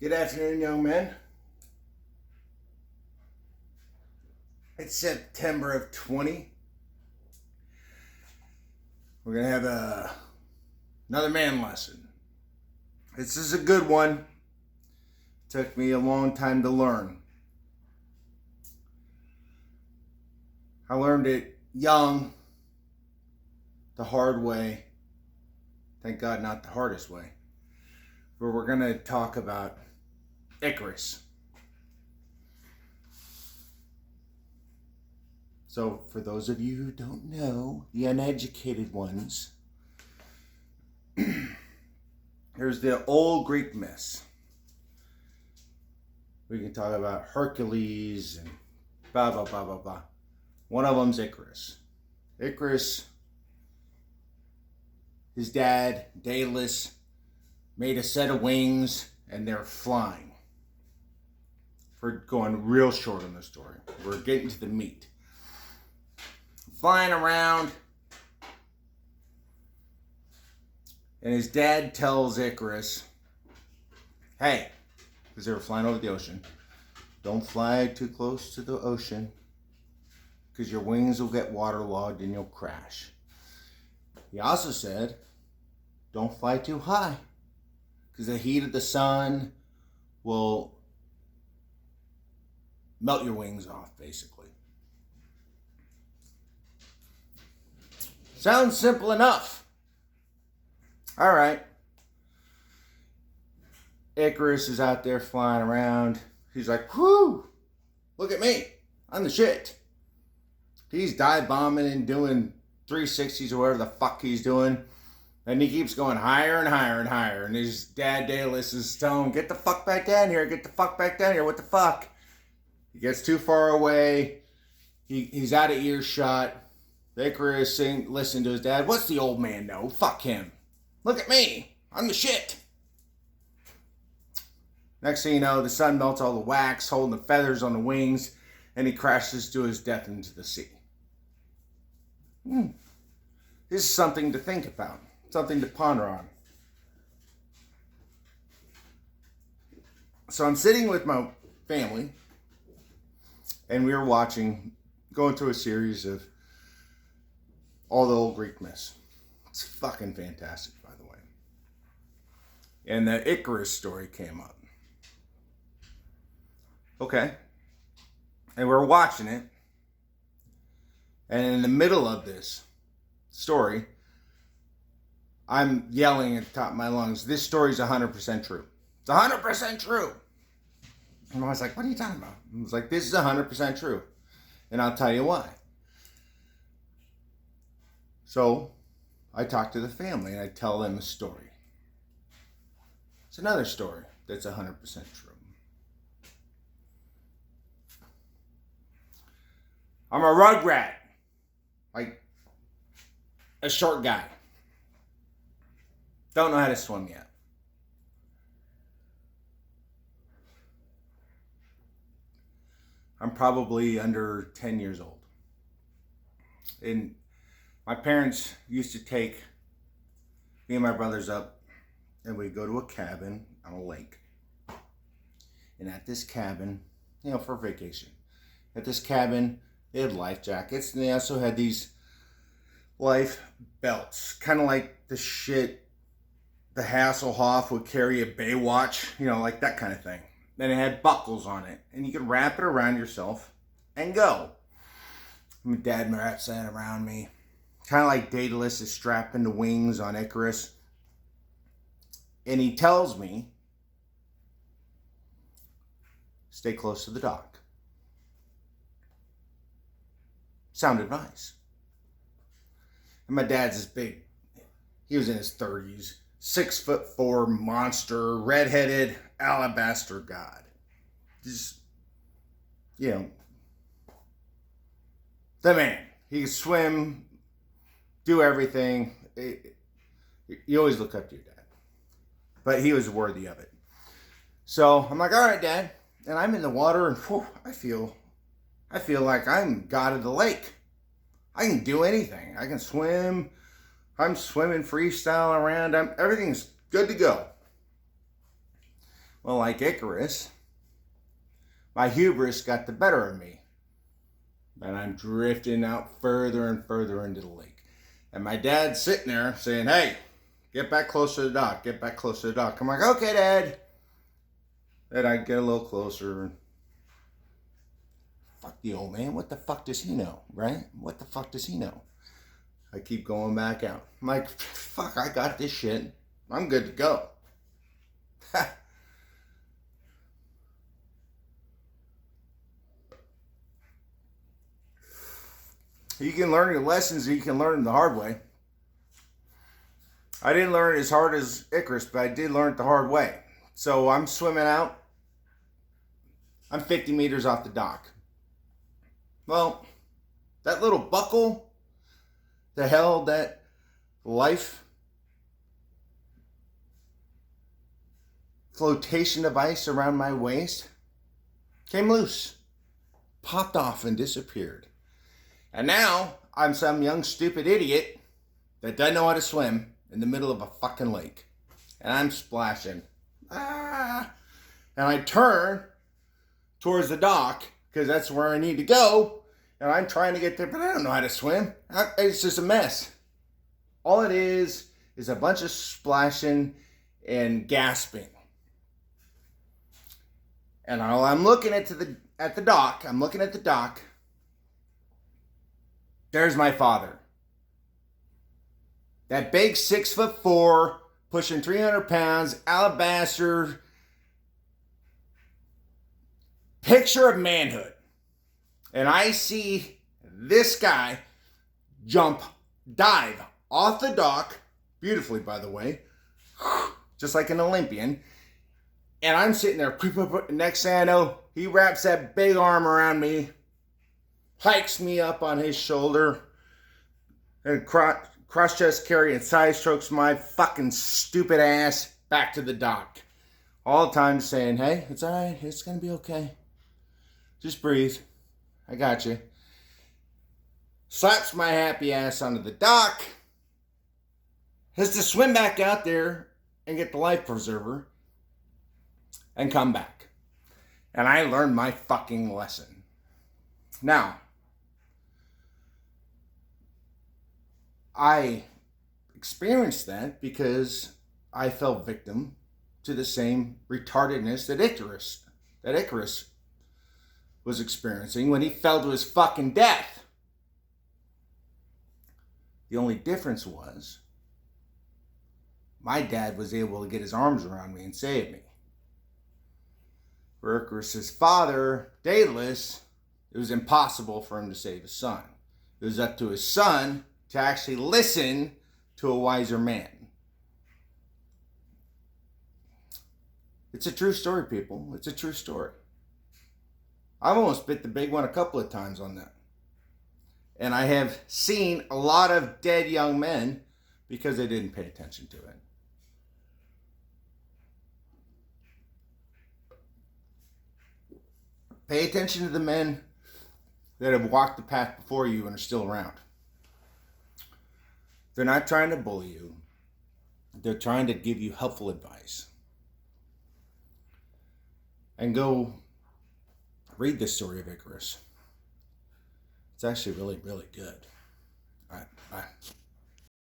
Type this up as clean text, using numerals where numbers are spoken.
Good afternoon, young men. It's September of 20. We're going to have another man lesson. This is a good one. Took me a long time to learn. I learned it young, the hard way. Thank God, not the hardest way. But we're going to talk about Icarus. So, for those of you who don't know, the uneducated ones, here's the old Greek myths. We can talk about Hercules and blah, blah, blah, blah, blah. One of them's Icarus. Icarus, his dad, Daedalus, made a set of wings and they're flying. We're going real short on the story. We're getting to the meat. Flying around, and his dad tells Icarus, hey, because they were flying over the ocean, don't fly too close to the ocean because your wings will get waterlogged and you'll crash. He also said, don't fly too high because the heat of the sun will melt your wings off, basically. Sounds simple enough. All right. Icarus is out there flying around. He's like, whoo, look at me. I'm the shit. He's dive bombing and doing 360s or whatever the fuck he's doing. And he keeps going higher and higher and higher. And his dad, Daedalus, is telling him, get the fuck back down here. Get the fuck back down here. What the fuck? He gets too far away. He's out of earshot. Icarus listened to his dad. What's the old man know? Fuck him. Look at me. I'm the shit. Next thing you know, the sun melts all the wax, holding the feathers on the wings, and he crashes to his death into the sea. This is something to think about. Something to ponder on. So I'm sitting with my family, and we were going through a series of all the old Greek myths. It's fucking fantastic, by the way. And the Icarus story came up. Okay. And we're watching it. And in the middle of this story, I'm yelling at the top of my lungs, this story's 100% true. It's 100% true. And I was like, what are you talking about? I was like, this is 100% true. And I'll tell you why. So I talk to the family and I tell them a story. It's another story that's 100% true. I'm a rugrat. Like a short guy. Don't know how to swim yet. I'm probably under 10 years old. And my parents used to take me and my brothers up and we'd go to a cabin on a lake. And at this cabin, for vacation, at this cabin, they had life jackets and they also had these life belts, kind of like the shit the Hasselhoff would carry a Baywatch, like that kind of thing. Then it had buckles on it and you could wrap it around yourself and go. My dad wraps that around me. Kind of like Daedalus is strapping the wings on Icarus. And he tells me, stay close to the dock. Sound advice. And my dad's this big. He was in his 30s. 6'4" monster, redheaded alabaster god. Just, the man. He can swim, do everything. You always look up to your dad. But he was worthy of it. So I'm like, all right, Dad. And I'm in the water and I feel like I'm God of the lake. I can do anything. I can swim. I'm swimming freestyle around. Everything's good to go. Well, like Icarus, my hubris got the better of me. And I'm drifting out further and further into the lake. And my dad's sitting there saying, hey, get back closer to the dock. Get back closer to the dock. I'm like, okay, Dad. Then I get a little closer. Fuck the old man. What the fuck does he know, right? What the fuck does he know? I keep going back out. I'm like, fuck, I got this shit. I'm good to go. You can learn your lessons, or you can learn them the hard way. I didn't learn it as hard as Icarus, but I did learn it the hard way. So I'm swimming out. I'm 50 meters off the dock. Well, that little buckle that held that life flotation device around my waist came loose, popped off, and disappeared. And now I'm some young stupid idiot that doesn't know how to swim in the middle of a fucking lake. And I'm splashing. And I turn towards the dock because that's where I need to go. And I'm trying to get there, but I don't know how to swim. It's just a mess. All it is a bunch of splashing and gasping. And while I'm looking at the dock, there's my father. That big 6'4", pushing 300 pounds, alabaster, picture of manhood. And I see this guy dive off the dock, beautifully by the way, just like an Olympian. And I'm sitting there, next thing I know, he wraps that big arm around me, hikes me up on his shoulder, and cross-chest carry and side strokes my fucking stupid ass back to the dock. All the time saying, hey, it's all right. It's going to be okay. Just breathe. I got you. Slaps my happy ass onto the dock. Has to swim back out there and get the life preserver and come back. And I learned my fucking lesson. Now, I experienced that because I fell victim to the same retardedness that Icarus was experiencing when he fell to his fucking death. The only difference was my dad was able to get his arms around me and save me. For Icarus's father, Daedalus, it was impossible for him to save his son. It was up to his son to actually listen to a wiser man. It's a true story, people. It's a true story. I've almost bit the big one a couple of times on that. And I have seen a lot of dead young men because they didn't pay attention to it. Pay attention to the men that have walked the path before you and are still around. They're not trying to bully you. They're trying to give you helpful advice. And go read the story of Icarus. It's actually really, really good. All right, bye.